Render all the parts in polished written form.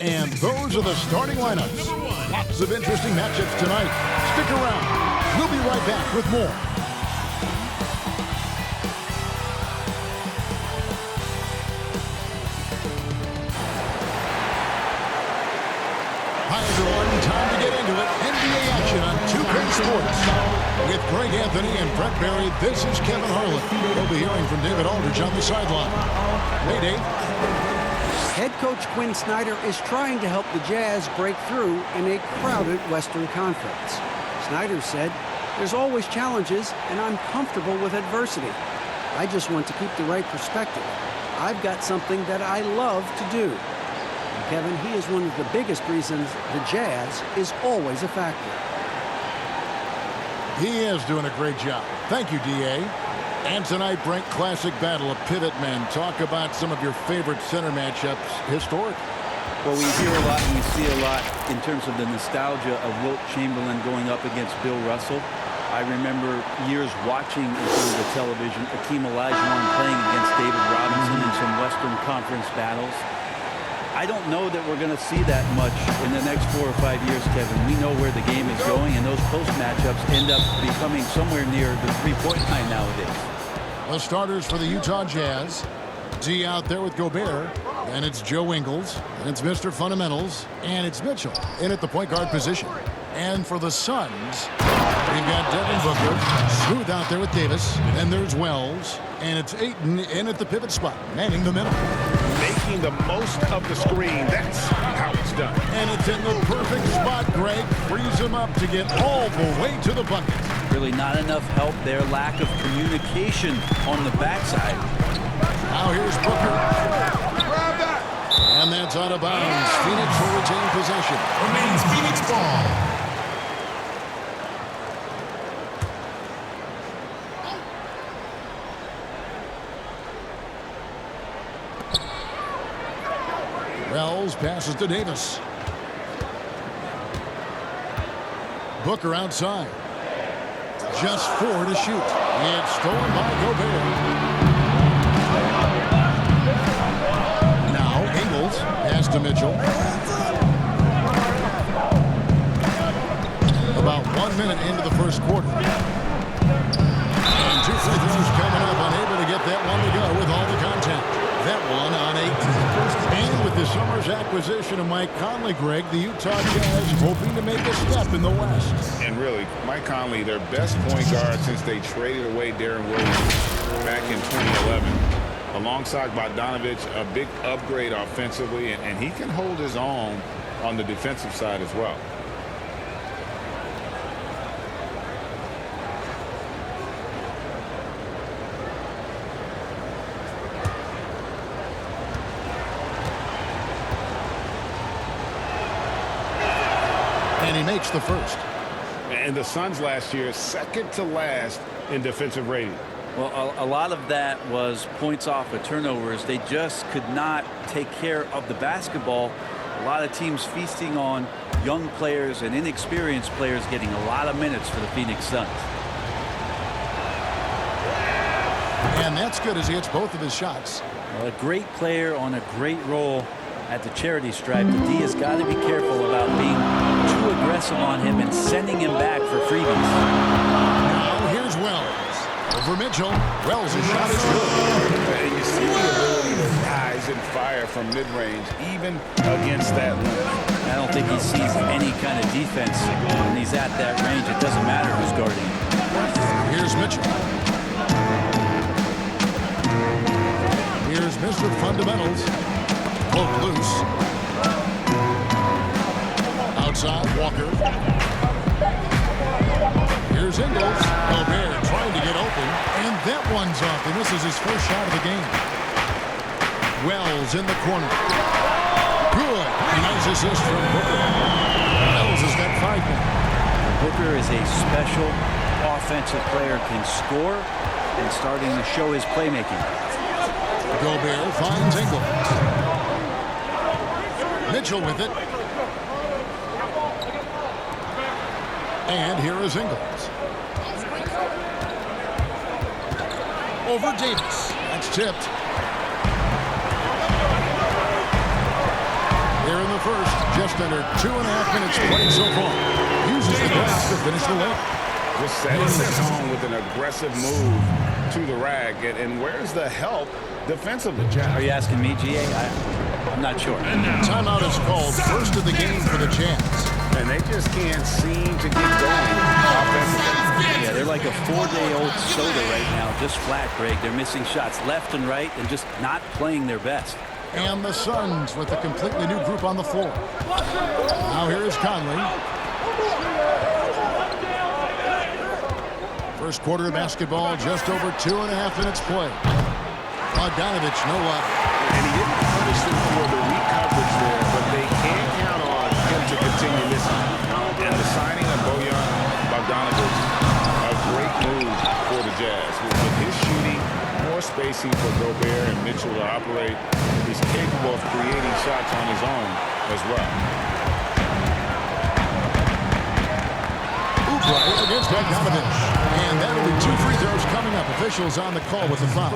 And those are the starting lineups. Lots of interesting matchups tonight. Stick around. We'll be right back with more. Hi, everyone. Time to get into it. NBA action on 2K Sports. With Greg Anthony and Brett Berry, this is Kevin Harlan. We'll be hearing from David Aldridge on the sideline. Hey, Dave. Head coach Quinn Snyder is trying to help the Jazz break through in a crowded Western Conference. Snyder said, "There's always challenges, and I'm comfortable with adversity. I just want to keep the right perspective. I've got something that I love to do." Kevin, he is one of the biggest reasons the Jazz is always a factor. He is doing a great job. Thank you, D.A. And tonight, Brent, classic battle of pivot men. Talk about some of your favorite center matchups historic. Well, we hear a lot and we see a lot in terms of the nostalgia of Wilt Chamberlain going up against Bill Russell. I remember years watching in front of the television Akeem Olajuwon playing against David Robinson in some Western Conference battles. I don't know that we're going to see that much in the next 4 or 5 years, Kevin. We know where the game is going, and those post matchups end up becoming somewhere near the three-point line nowadays. The starters for the Utah Jazz. D out there with Gobert. And it's Joe Ingles. And it's Mr. Fundamentals. And it's Mitchell in at the point guard position. And for the Suns, we've got Devin Booker. Smooth out there with Davis. And there's Wells. And it's Ayton in at the pivot spot, manning the middle. Making the most of the screen. That's how it's done. And it's in the perfect spot, Greg. Frees him up to get all the way to the bucket. Really not enough help there. Lack of communication on the backside. Now here's Booker. Grab that. And that's out of bounds. Phoenix will retain possession. Remains Phoenix ball. Wells passes to Davis. Booker outside. Just 4 to shoot. It's stolen by Gobert. Now Ingles pass to Mitchell. About 1 minute into the first quarter. And 2 free throws coming up. Unable to get that one to go with all the contact. That one on 8. And with the summer's acquisition of Mike Conley, Greg, the Utah Jazz hoping to make a step in the West. And really, Mike Conley, their best point guard since they traded away Darren Williams back in 2011. Alongside Bogdanovich, a big upgrade offensively, and he can hold his own on the defensive side as well. And he makes the first. And the Suns last year, second to last in defensive rating. Well, a lot of that was points off of turnovers. They just could not take care of the basketball. A lot of teams feasting on young players and inexperienced players getting a lot of minutes for the Phoenix Suns. And that's good as he hits both of his shots. Well, a great player on a great role at the charity stripe. The D has got to be careful about being too aggressive on him and sending him back for freebies. Now here's Wells. Over Mitchell. Wells' shot is good. And you see the ability to rise and fire from mid-range, even against that limit. I don't think he sees any kind of defense when he's at that range. It doesn't matter who's guarding him. Here's Mitchell. Here's Mr. Fundamentals. Poke loose. Outside, Walker. Here's Ingles. Gobert trying to get open. And that one's off. And this is his first shot of the game. Wells in the corner. Good. Nice assist from Booker. Wells has got 5 now. Booker is a special offensive player, can score, and starting to show his playmaking. Gobert finds Ingles. Mitchell with it. And here is Ingles. Over Davis. That's tipped. Here in the the first. Just under 2.5 minutes played so far. Uses the glass to finish the layup. Just setting the tone with an aggressive move to the rack. And where's the help defensively? Are you asking me, GA? I'm not sure. Timeout is called, first of the game for the Jazz. And they just can't seem to get going offensively. Yeah, they're like a 4-day-old soda right now, just flat, Greg. They're missing shots left and right and just not playing their best. And the Suns with a completely new group on the floor. Now here is Conley. First quarter of basketball, just over 2.5 minutes played. Bogdanovich, no luck. And he didn't punish them for the weak coverage there, but they can't count on him to continue missing. And the signing of Bogdanovich, a great move for the Jazz. With his shooting, more spacing for Gobert and Mitchel to operate, he's capable of creating shots on his own as well. Oubre against Bogdanovich. And that'll be 2 free throws coming up. Officials on the call with the foul.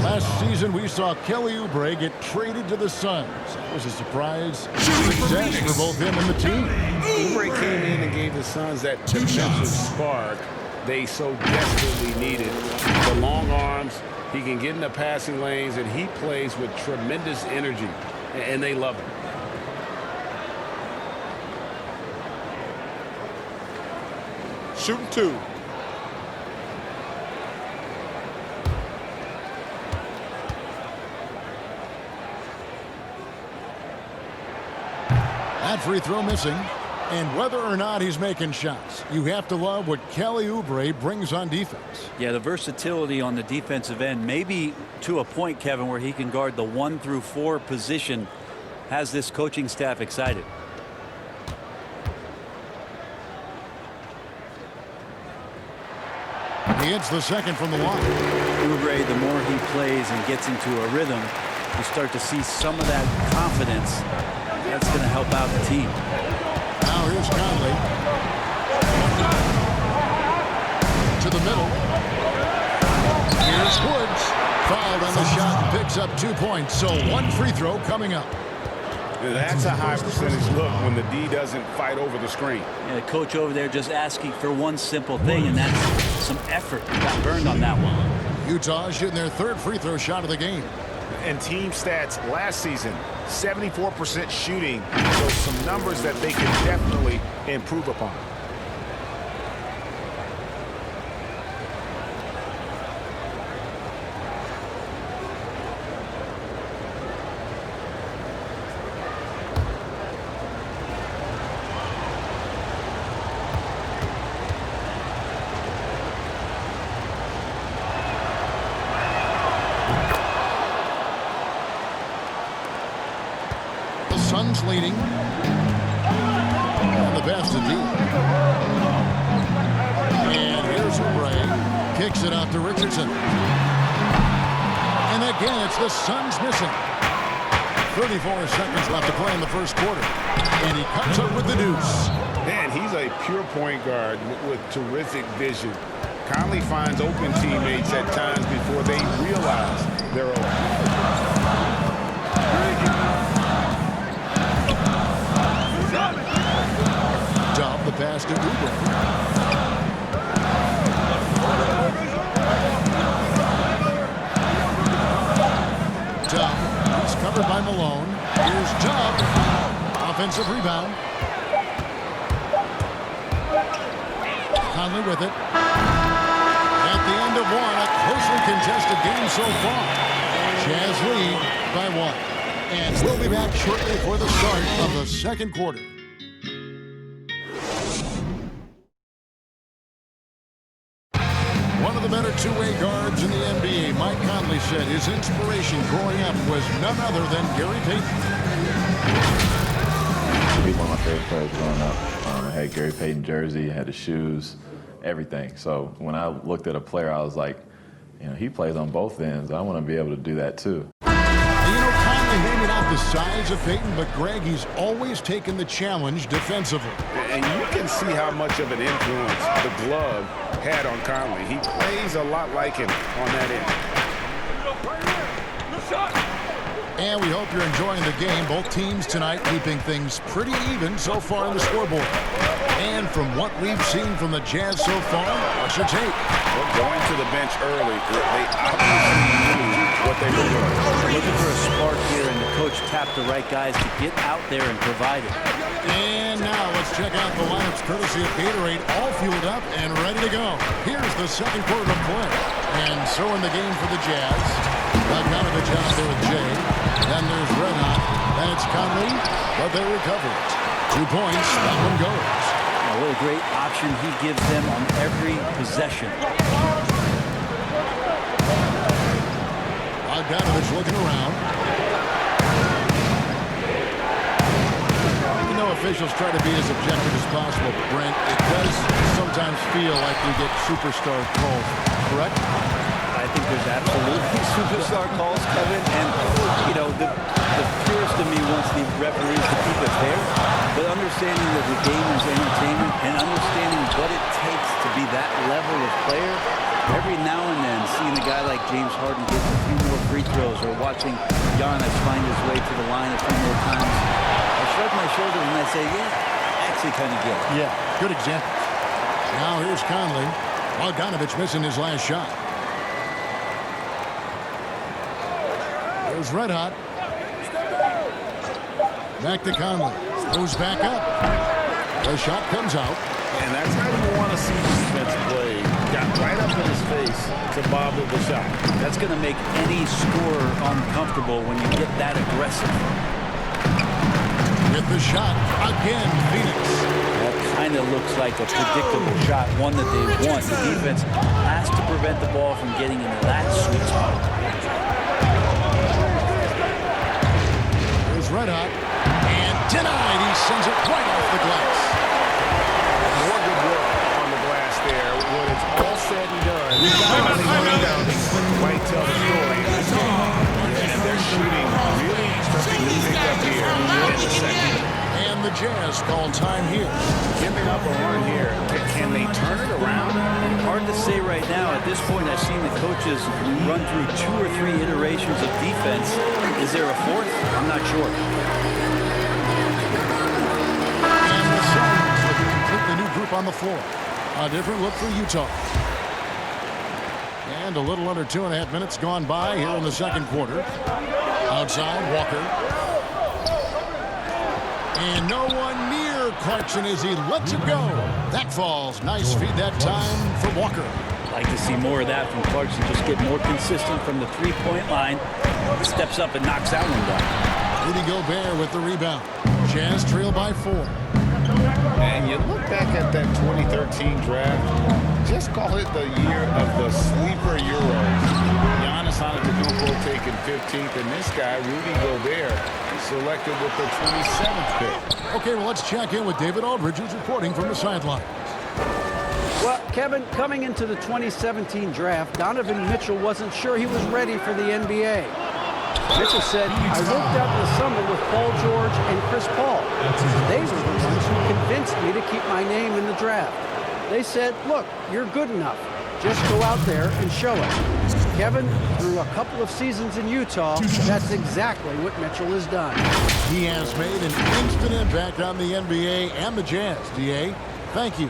Last season, we saw Kelly Oubre get traded to the Suns. That was a surprise success for both him and the team. Oubre came in and gave the Suns that defensive spark they so desperately needed. The long arms, he can get in the passing lanes, and he plays with tremendous energy, and they love him. Shooting 2. That free throw missing. And whether or not he's making shots, you have to love what Kelly Oubre brings on defense. Yeah, the versatility on the defensive end, maybe to a point, Kevin, where he can guard the 1 through 4 position, has this coaching staff excited. He hits the second from the line. Oubre, the more he plays and gets into a rhythm, you start to see some of that confidence. That's going to help out the team. Now here's Conley. To the middle. Here's Woods. Fouled on the shot and picks up 2 points. So 1 free throw coming up. That's a high percentage look when the D doesn't fight over the screen. Yeah, the coach over there just asking for one simple thing, and that's some effort. Got burned on that one. Utah shooting their 3rd free throw shot of the game. And team stats last season, 74% shooting. So some numbers that they can definitely improve upon. Suns leading. And the pass to deep. And here's Oubre. Kicks it out to Richardson. And again, it's the Suns missing. 34 seconds left to play in the first quarter. And he comes up with the deuce. Man, he's a pure point guard with terrific vision. Conley finds open teammates at times before they realize they're open. The pass to Oubre. Dubb. He's covered by Malone. Here's Dubb. Offensive rebound. Conley with it. At the end of one, a closely contested game so far. Jazz lead by 1. And we'll be back shortly for the start of the second quarter. One of the better two-way guards in the NBA, Mike Conley said his inspiration growing up was none other than Gary Payton. He's one of my favorite players growing up. I had Gary Payton jersey, had the shoes, everything. So when I looked at a player, I was like, you know, he plays on both ends. I want to be able to do that too. You know, Conley maybe not the size of Payton, but Greg, he's always taken the challenge defensively. And you can see how much of an influence the glove had on Conley. He plays a lot like him on that end. And we hope you're enjoying the game. Both teams tonight keeping things pretty even so far on the scoreboard. And from what we've seen from the Jazz so far, what's your take? Well, going to the bench early, they obviously knew what they were doing. Looking for a spark here, and the coach tapped the right guys to get out there and provide it. And now let's check out the lineups courtesy of Gatorade, all fueled up and ready to go. Here's the second quarter of play. And so in the game for the Jazz, Bogdanovich out there with Jay. Then there's Red Hot. Then it's Conley, but they recover it. 2 points, that one goes. Oh, what a great option he gives them on every possession. Bogdanovich looking around. You know, officials try to be as objective as possible, but Brent, it does sometimes feel like we get superstar calls, correct? I think there's absolutely superstar calls coming, and you know the purist of me wants the referees to keep it fair, but understanding that the game is entertainment and understanding what it takes to be that level of player, every now and then seeing a guy like James Harden get a few more free throws or watching Giannis find his way to the line a few more times, I shrug my shoulders and I say, yeah, actually kind of get it. Yeah, good example. Now here's Conley. Bogdanovich missing his last shot. There's Red Hot. Back to Conley. Goes back up. The shot comes out. And that's how you want to see defense play. Got right up in his face to bobble the shot. That's going to make any scorer uncomfortable when you get that aggressive. With the shot, again, Phoenix. That kind of looks like a predictable shot, one that they want. The defense has to prevent the ball from getting into that sweet spot. There's Red Hot. And denied. He sends it right off the glass. More good work on the glass there. When it's all said and done, might tell the story in this game. And they're shooting really something to pick up here in the second. And the Jazz call time here. Giving up a run here. Can they turn it around? Hard to say right now. At this point, I've seen the coaches run through 2 or 3 iterations of defense. Is there a fourth? I'm not sure. And the Suns with a completely new group on the floor. A different look for Utah. And a little under 2.5 minutes gone by here in the second quarter. Outside, Walker. And no one near Clarkson as he lets it go. That falls. Nice feed that time for Walker. Like to see more of that from Clarkson. Just get more consistent from the 3-point line. Steps up and knocks that one down. Rudy Gobert with the rebound. Jazz trail by 4. And you look back at that 2013 draft, just call it the year of the sleeper Euros. Giannis Antetokounmpo taken 15th, and this guy, Rudy Gobert, selected with the 27th pick. Okay, well, let's check in with David Aldridge, who's reporting from the sidelines. Well, Kevin, coming into the 2017 draft, Donavan Mitchel wasn't sure he was ready for the NBA. Mitchell said, I worked out in the summer with Paul George and Chris Paul. They were the ones who convinced me to keep my name in the draft. They said, look, you're good enough. Just go out there and show it. Kevin, through a couple of seasons in Utah, that's exactly what Mitchell has done. He has made an instant impact on the NBA and the Jazz. DA, thank you.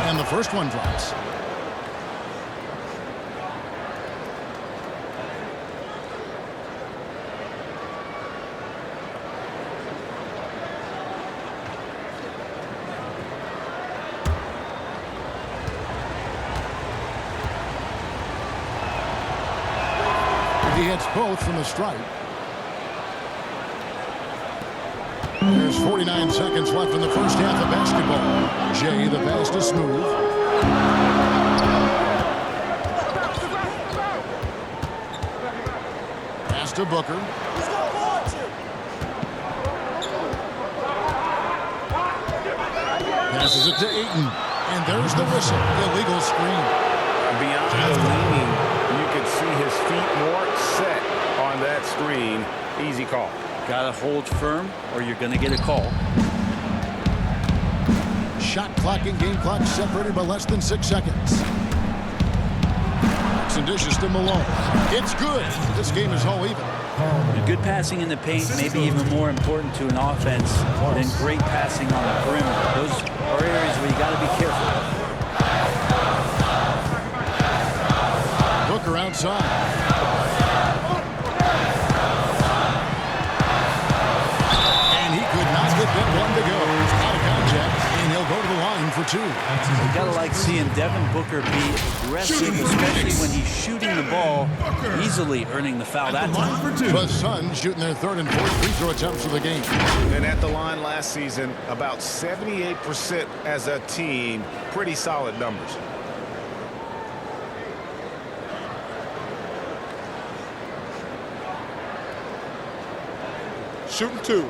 And the first one drops. He hits both from the stripe. There's 49 seconds left in the first half of basketball. Jay, the pass to Smooth. Pass to Booker. Passes it to Ayton. And there's the whistle. Illegal screen. Beyond the leaning, you could see his feet more set on that that screen. Easy call. Got to hold firm or you're going to get a call. Shot clock and game clock separated by less than 6 seconds. And dishes to Malone. It's good. This game is all even. Good passing in the paint may be even more important to an offense than great passing on the perimeter. Those are areas where you got to be careful. Booker outside. And he could not get that one to go. It's out of contact, and he'll go to the line for 2. You got to like seeing Devin Booker be aggressive, especially when he's shooting the ball easily, earning the foul that time. The Suns shooting their 3rd and 4th free throw attempts of the game. And at the line last season, about 78% as a team. Pretty solid numbers. Shooting 2.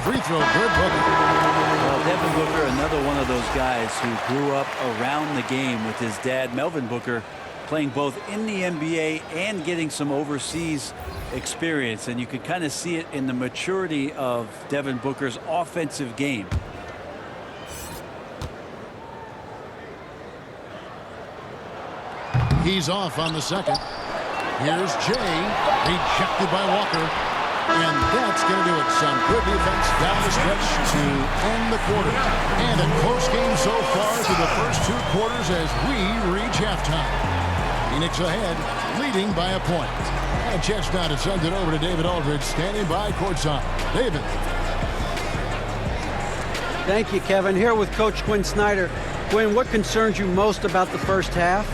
Free throw, good. Booker. Well, Devin Booker, another one of those guys who grew up around the game with his dad, Melvin Booker, playing both in the NBA and getting some overseas experience. And you could kind of see it in the maturity of Devin Booker's offensive game. He's off on the second. Here's Jay. Rejected by Walker. And that's going to do it. Some good defense down the stretch to end the quarter. And a close game so far through the first 2 quarters as we reach halftime. Phoenix ahead, leading by a point. And a chance now to send it over to David Aldridge, standing by courtside. David. Thank you, Kevin. Here with Coach Quinn Snyder. Quinn, what concerns you most about the first half?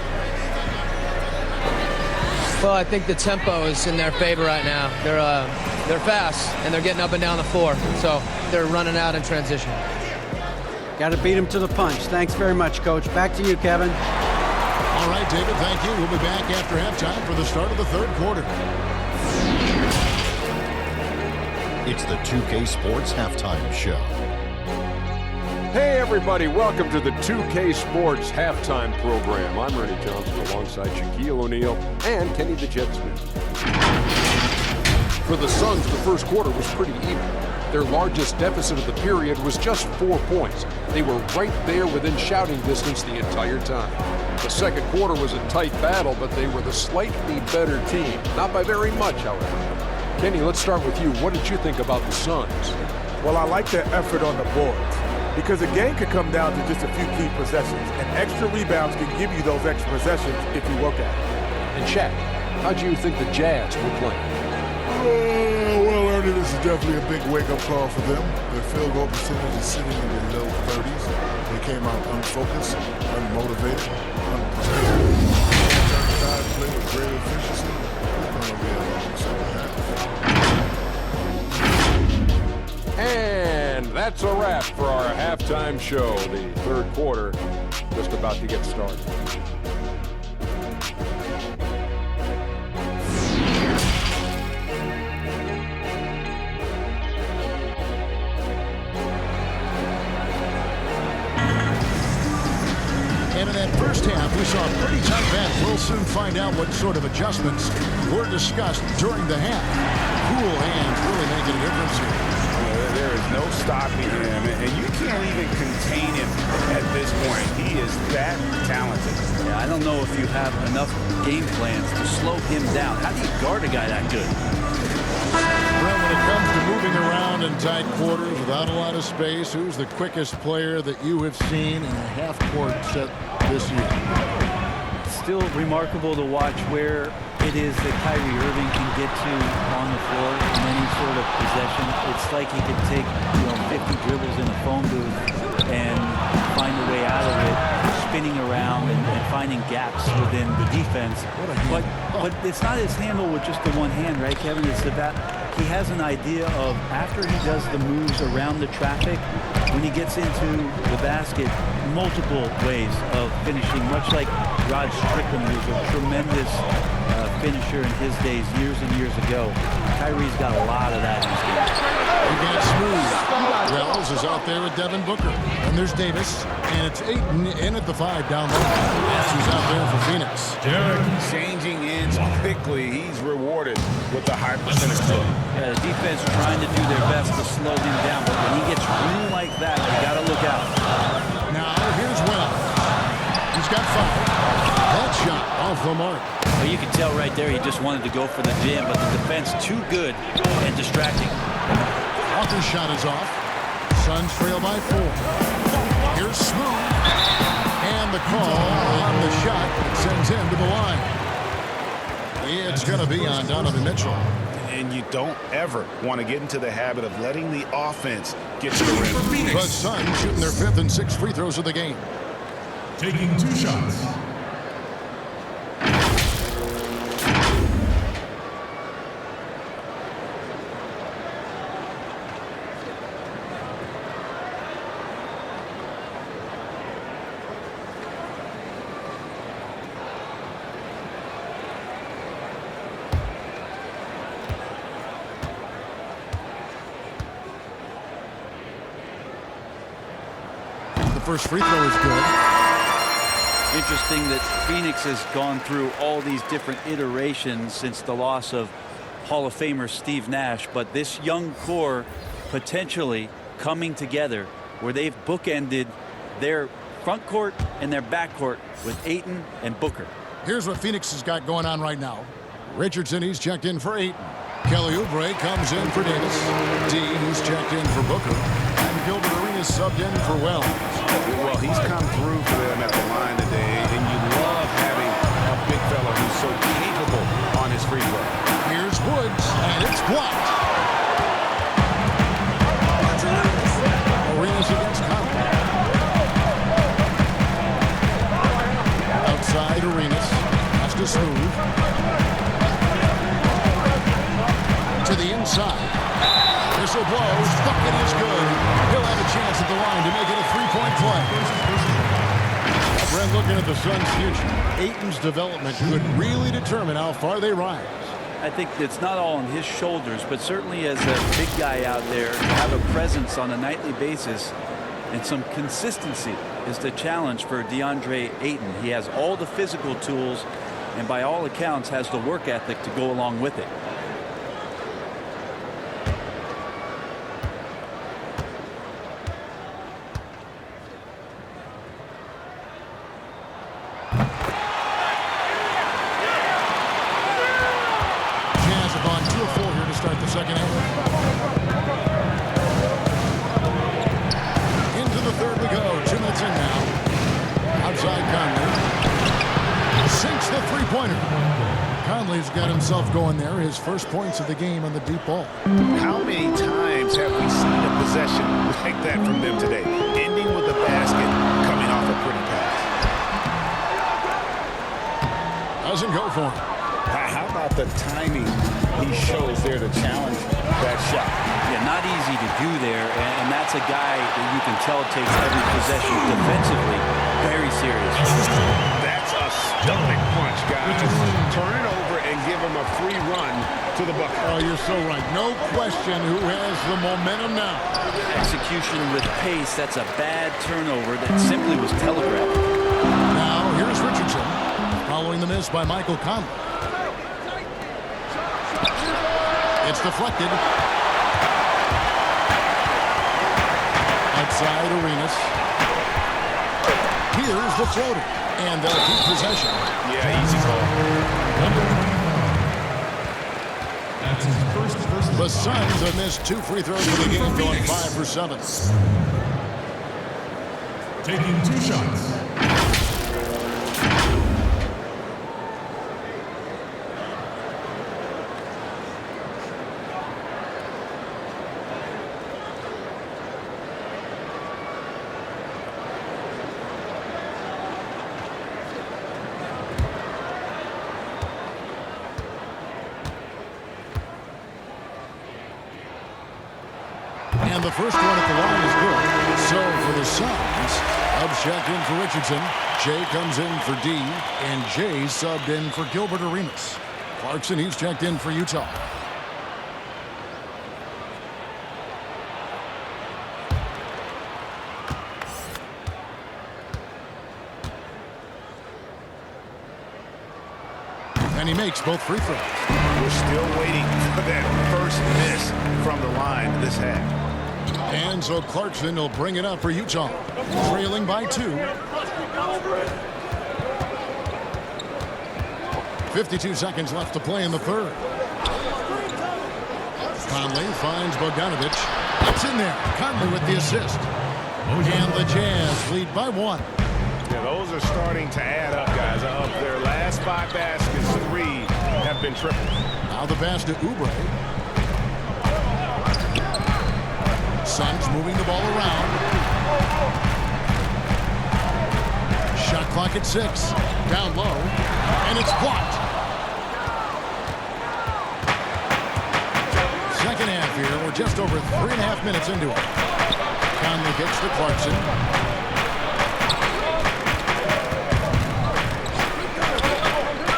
Well, I think the tempo is in their favor right now. They're fast, and they're getting up and down the floor, so they're running out in transition. Got to beat them to the punch. Thanks very much, Coach. Back to you, Kevin. All right, David, thank you. We'll be back after halftime for the start of the 3rd quarter. It's the 2K Sports Halftime Show. Hey everybody, welcome to the 2K Sports Halftime Program. I'm Rudy Johnson alongside Shaquille O'Neal and Kenny the Jet Smith. For the Suns, the first quarter was pretty even. Their largest deficit of the period was just 4 points. They were right there within shouting distance the entire time. The second quarter was a tight battle, but they were the slightly better team. Not by very much, however. Kenny, let's start with you. What did you think about the Suns? Well, I like their effort on the boards because the game could come down to just a few key possessions, and extra rebounds can give you those extra possessions if you work at it. And Shaq, how do you think the Jazz were playing? Well, Ernie, this is definitely a big wake-up call for them. Their field goal percentage is sitting in the low 30s. They came out unfocused, unmotivated, unprepared. Turned play with great efficiency. It's going to be a long second half. And that's a wrap for our halftime show. The 3rd quarter just about to get started. And in that first half, we saw a pretty tight battle. We'll soon find out what sort of adjustments were discussed during the half. Cool hands really making a difference here. There is no stopping him, and you can't even contain him at this point. He is that talented. Yeah, I don't know if you have enough game plans to slow him down. How do you guard a guy that good? Well, when it comes to moving around in tight quarters without a lot of space, who's the quickest player that you have seen in a half-court set this year? Still remarkable to watch where it is that Kyrie Irving can get to on the floor in any sort of possession. It's like he could take 50 dribbles in a phone booth and find a way out of it, spinning around and finding gaps within the defense. But it's not his handle with just the one hand, right, Kevin? It's that he has an idea of, after he does the moves around the traffic, when he gets into the basket, multiple ways of finishing, much like Rod Strickland, who's a tremendous finisher in his days years and years ago. Kyrie's got a lot of that in his game. He gets smooth. Wells is out there with Devin Booker. And there's Davis. And it's Ayton in at the 5 down low. That's who's out there for Phoenix. Changing ends quickly. He's rewarded with a high percentage look. The defense trying to do their best to slow him down, but when he gets room like that, you got to look out. Now here's Wells. He's got 5. That shot off the mark. Well, you can tell right there he just wanted to go for the jam, but the defense too good and distracting. Walker's shot is off. Suns trail by 4. Here's Smooth. And the call on the shot sends him to the line. It's going to be on Donovan Mitchell. And you don't ever want to get into the habit of letting the offense get to the rim. The Suns shooting their 5th and 6th free throws of the game. Taking 2 shots. First free throw is good. Interesting that Phoenix has gone through all these different iterations since the loss of Hall of Famer Steve Nash, but this young core potentially coming together where they've bookended their front court and their back court with Ayton and Booker. Here's what Phoenix has got going on right now. Richardson, he's checked in for Ayton. Kelly Oubre comes in for Davis. D, who's checked in for Booker. And Gilbert Arenas subbed in for Wells. Well, he's come through for them at the line today, and you love having a big fella who's so capable on his free throw. Here's Woods, and it's blocked. Arenas against Karl. Outside Arenas. Has to Smooth. To the inside. Whistle blows. Bucket is good. He'll have a chance at the line to make it a 3-point play. Brent looking at the Suns' future. Ayton's development could really determine how far they rise. I think it's not all on his shoulders, but certainly as a big guy out there, to have a presence on a nightly basis and some consistency is the challenge for DeAndre Ayton. He has all the physical tools and by all accounts has the work ethic to go along with it. Second half. Into the third we go. 2 minutes in now. Outside Conley. Sinks the three-pointer. Conley's got himself going there. His first points of the game on the deep ball. How many times have we seen a possession like that from them today? Ending with a basket, coming off a pretty pass. Doesn't go for him. How about the timing he shows there to challenge that shot? Yeah, not easy to do there, and that's a guy that you can tell takes every possession defensively very serious. That's a stomach punch, guys. Turn it over and give him a free run to the bucket. Oh, you're so right. No question who has the momentum now. Execution with pace, that's a bad turnover that simply was telegraphed. Now, here's Richardson, following the miss by Michael Conley. It's deflected. Outside Arenas. Here's the floater. And they'll keep possession. Yeah, easy call. That's his first. The Suns have missed 2 free throws in the game, going 5 for 7. Taking 2 shots. And the first one at the line is good. So for the Suns, Hub checked in for Richardson. Jay comes in for D. And Jay subbed in for Gilbert Arenas. Clarkson, he's checked in for Utah. And he makes both free throws. We're still waiting for that first miss from the line this half. And so Clarkson will bring it up for Utah. Trailing by 2. 52 seconds left to play in the third. Conley finds Bogdanovich. It's in there. Conley with the assist. And the Jazz lead by 1. Yeah, those are starting to add up, guys. Of their last 5 baskets, 3 have been triple. Now the pass to Oubre. Suns moving the ball around. Shot clock at 6. Down low. And it's blocked. Second half here. We're just over 3.5 minutes into it. Conley gets to Clarkson.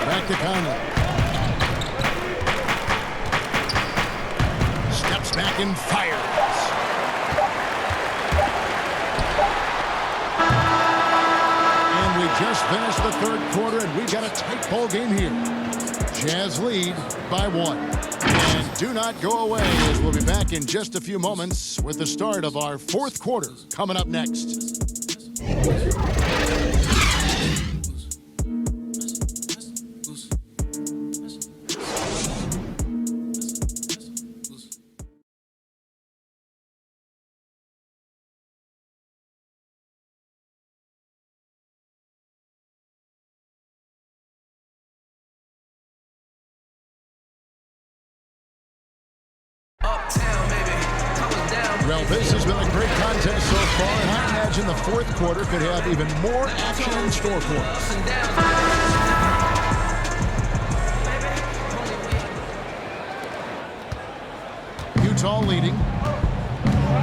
Back to Conley. Steps back and fires. And we just finished the third quarter, and we've got a tight ball game here. Jazz lead by 1. And do not go away, as we'll be back in just a few moments with the start of our fourth quarter coming up next. Well, this has been a great contest so far, and I imagine the fourth quarter could have even more action in store for us. Utah leading.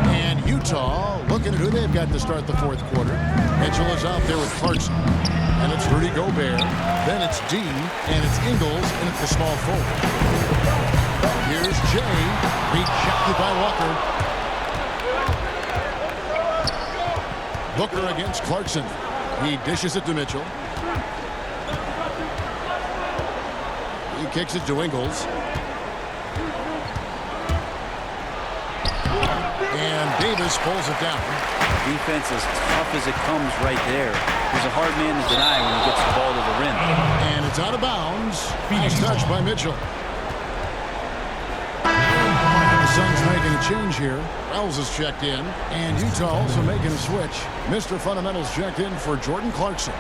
And Utah looking at who they've got to start the fourth quarter. Mitchell is out there with Clarkson. And it's Rudy Gobert. Then it's D, and it's Ingles, and it's the small forward. Here's Jay. Rejected by Walker. Booker against Clarkson. He dishes it to Mitchell. He kicks it to Ingles. And Davis pulls it down. Defense as tough as it comes right there. He's a hard man to deny when he gets the ball to the rim. And it's out of bounds. Nice touch by Mitchell. The Suns making a change here. Wells is checked in. And Utah also making a switch. Mr. Fundamentals checked in for Jordan Clarkson.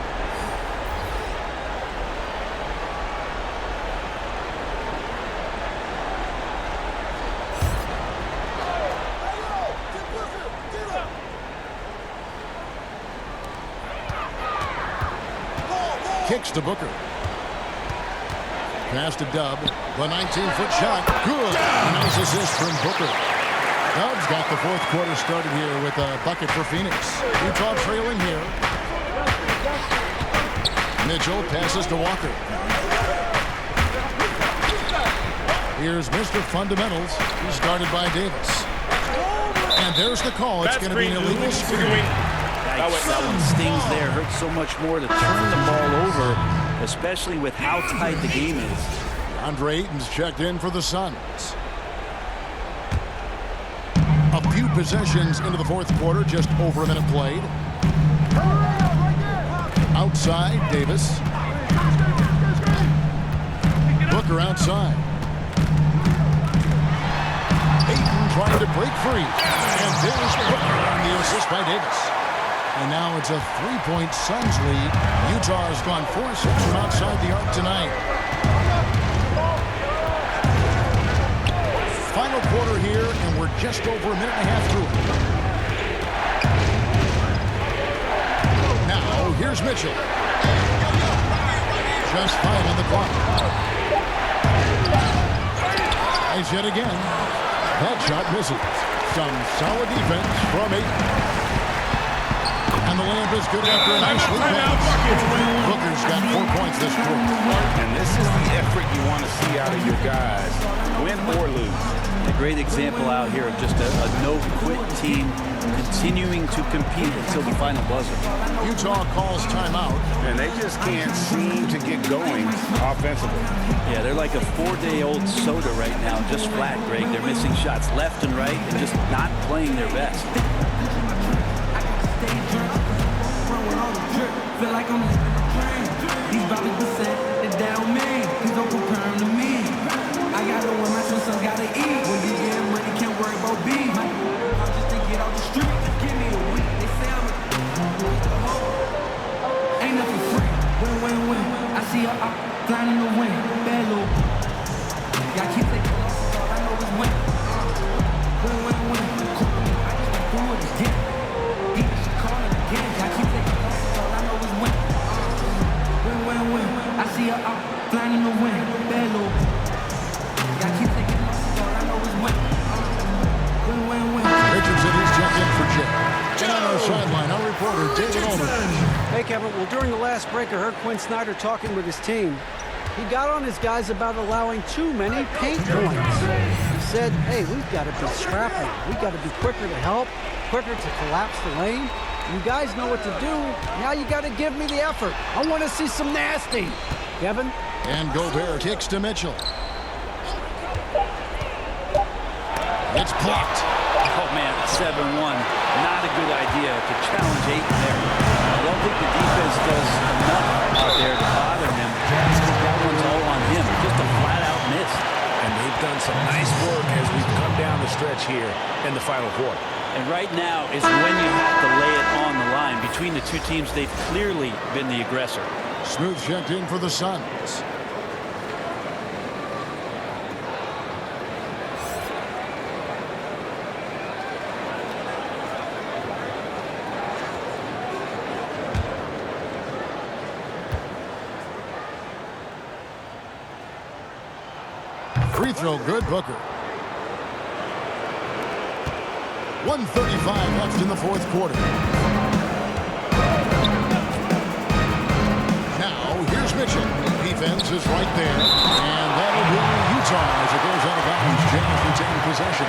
Kicks to Booker. Pass to Dub. The 19-foot shot. Good. A nice assist from Booker. Dub's got the fourth quarter started here with a bucket for Phoenix. Utah trailing here. Mitchell passes to Walker. Here's Mr. Fundamentals. He's started by Davis. And there's the call. It's going to be an illegal screen. That one stings there. Hurts so much more to turn the ball over, especially with how tight the game is. Andre Ayton's checked in for the Suns. A few possessions into the fourth quarter, just over a minute played. Outside, Davis. Booker outside. Ayton trying to break free. And there's Booker on the assist by Davis. And now it's a 3-point Suns lead. Utah has gone 4-6 from outside the arc tonight. Final quarter here, and we're just over a minute and a half through it. Now, here's Mitchell. Just 5 on the clock. Nice yet again. That shot misses. Some solid defense from Ayton. And the layup is good after a nice loop pass. Booker's got 4 points this quarter. And this is the effort you want to see out of your guys, win or lose. A great example out here of just a no-quit team continuing to compete until the final buzzer. Utah calls timeout. And they just can't seem to get going offensively. Yeah, they're like a 4-day-old soda right now, just flat, Greg. They're missing shots left and right and just not playing their best. Feel like I'm these bobbies percent, they down me. These don't compare to me. I gotta win, my son gotta eat. When you get money, can't worry about beef. I'm just to get off the street, give me a week. They say I'm ain't nothing free. Win. I see her out, flying in the wind. Bad little. Y'all keep taking losses, all I know is win. Win. I just went through it again. She calling again. Y'all keep taking losses, all I know is win. Win. I see her out, flying in the wind. Bad little. Y'all keep taking losses, all I know is win. Win. Richardson is checked in for Jay. And on our sideline, our reporter, David Olman. Hey, Kevin. Well, during the last break, I heard Quinn Snyder talking with his team. He got on his guys about allowing too many paint points. He said, hey, we've got to be scrappy. We've got to be quicker to help, quicker to collapse the lane. You guys know what to do. Now you got to give me the effort. I want to see some nasty. Kevin? And Gobert kicks to Mitchell. It's blocked. Oh, man, 7-1. Not a good idea to challenge 8 there. I don't think the defense does enough out there to bother him. That one's all on him. Just a flat-out miss. And they've done some nice work as we've come down the stretch here in the final quarter. And right now is when you have to lay it on the line. Between the two teams, they've clearly been the aggressor. Smooth checked in for the Suns. Free throw good, Booker. 1:35 left in the fourth quarter. Now, here's Mitchell. Defense is right there. And that'll be Utah as it goes out of bounds. Jazz retain possession.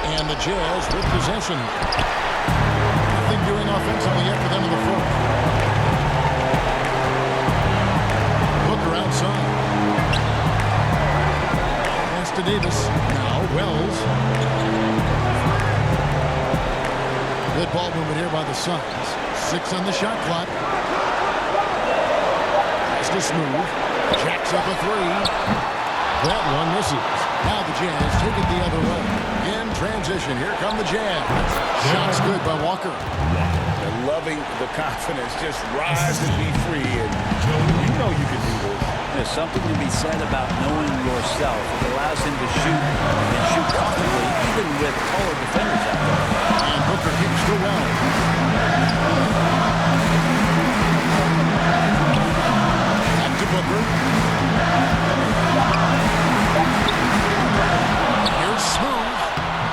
And the Jazz with possession. Nothing doing offensively yet for them in the fourth. Booker outside. Pass to Davis. Now Wells. Good ball movement here by the Suns. 6 on the shot clock. Pass to Smooth. Jacks up a 3. That one misses. Now the Jazz take it the other way. In transition, here come the Jazz. Shots good by Walker. And loving the confidence. Just rise and be free. And you know you can do this. There's something to be said about knowing yourself. It allows him to shoot and shoot comfortably, even with taller defenders out there. And Booker kicks to Wells. Back to Booker. Here's Smooth.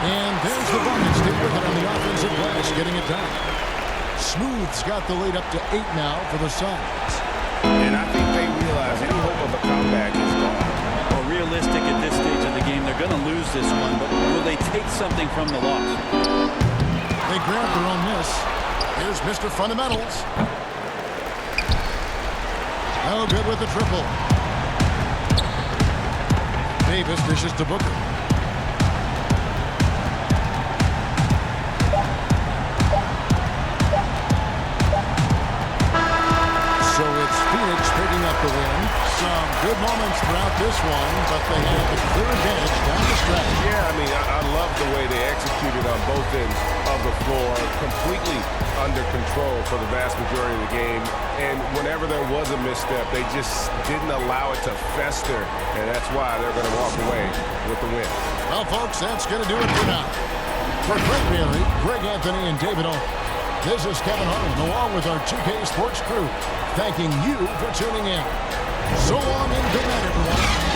And there's the bucket. Stay with it on the offensive glass, getting it done. Smooth's got the lead up to 8 now for the Suns. And I think they realize any hope of a comeback is gone. Well, realistic at this stage of the game, they're going to lose this one, but will they take something from the loss? They grab their own miss. Here's Mr. Fundamentals. No good with the triple. Davis dishes to Booker. So it's Phoenix picking up the win. Some good moments throughout this one, but they have a clear advantage down the stretch. Yeah, I mean, I love the way they executed on both ends of the floor. Completely under control for the vast majority of the game. And whenever there was a misstep, they just didn't allow it to fester. And that's why they're going to walk away with the win. Well, folks, that's going to do it for now. For Greg Bailey, Greg Anthony, and David Olman, this is Kevin Harlan, along with our 2K Sports crew, thanking you for tuning in. So long and good night, everyone.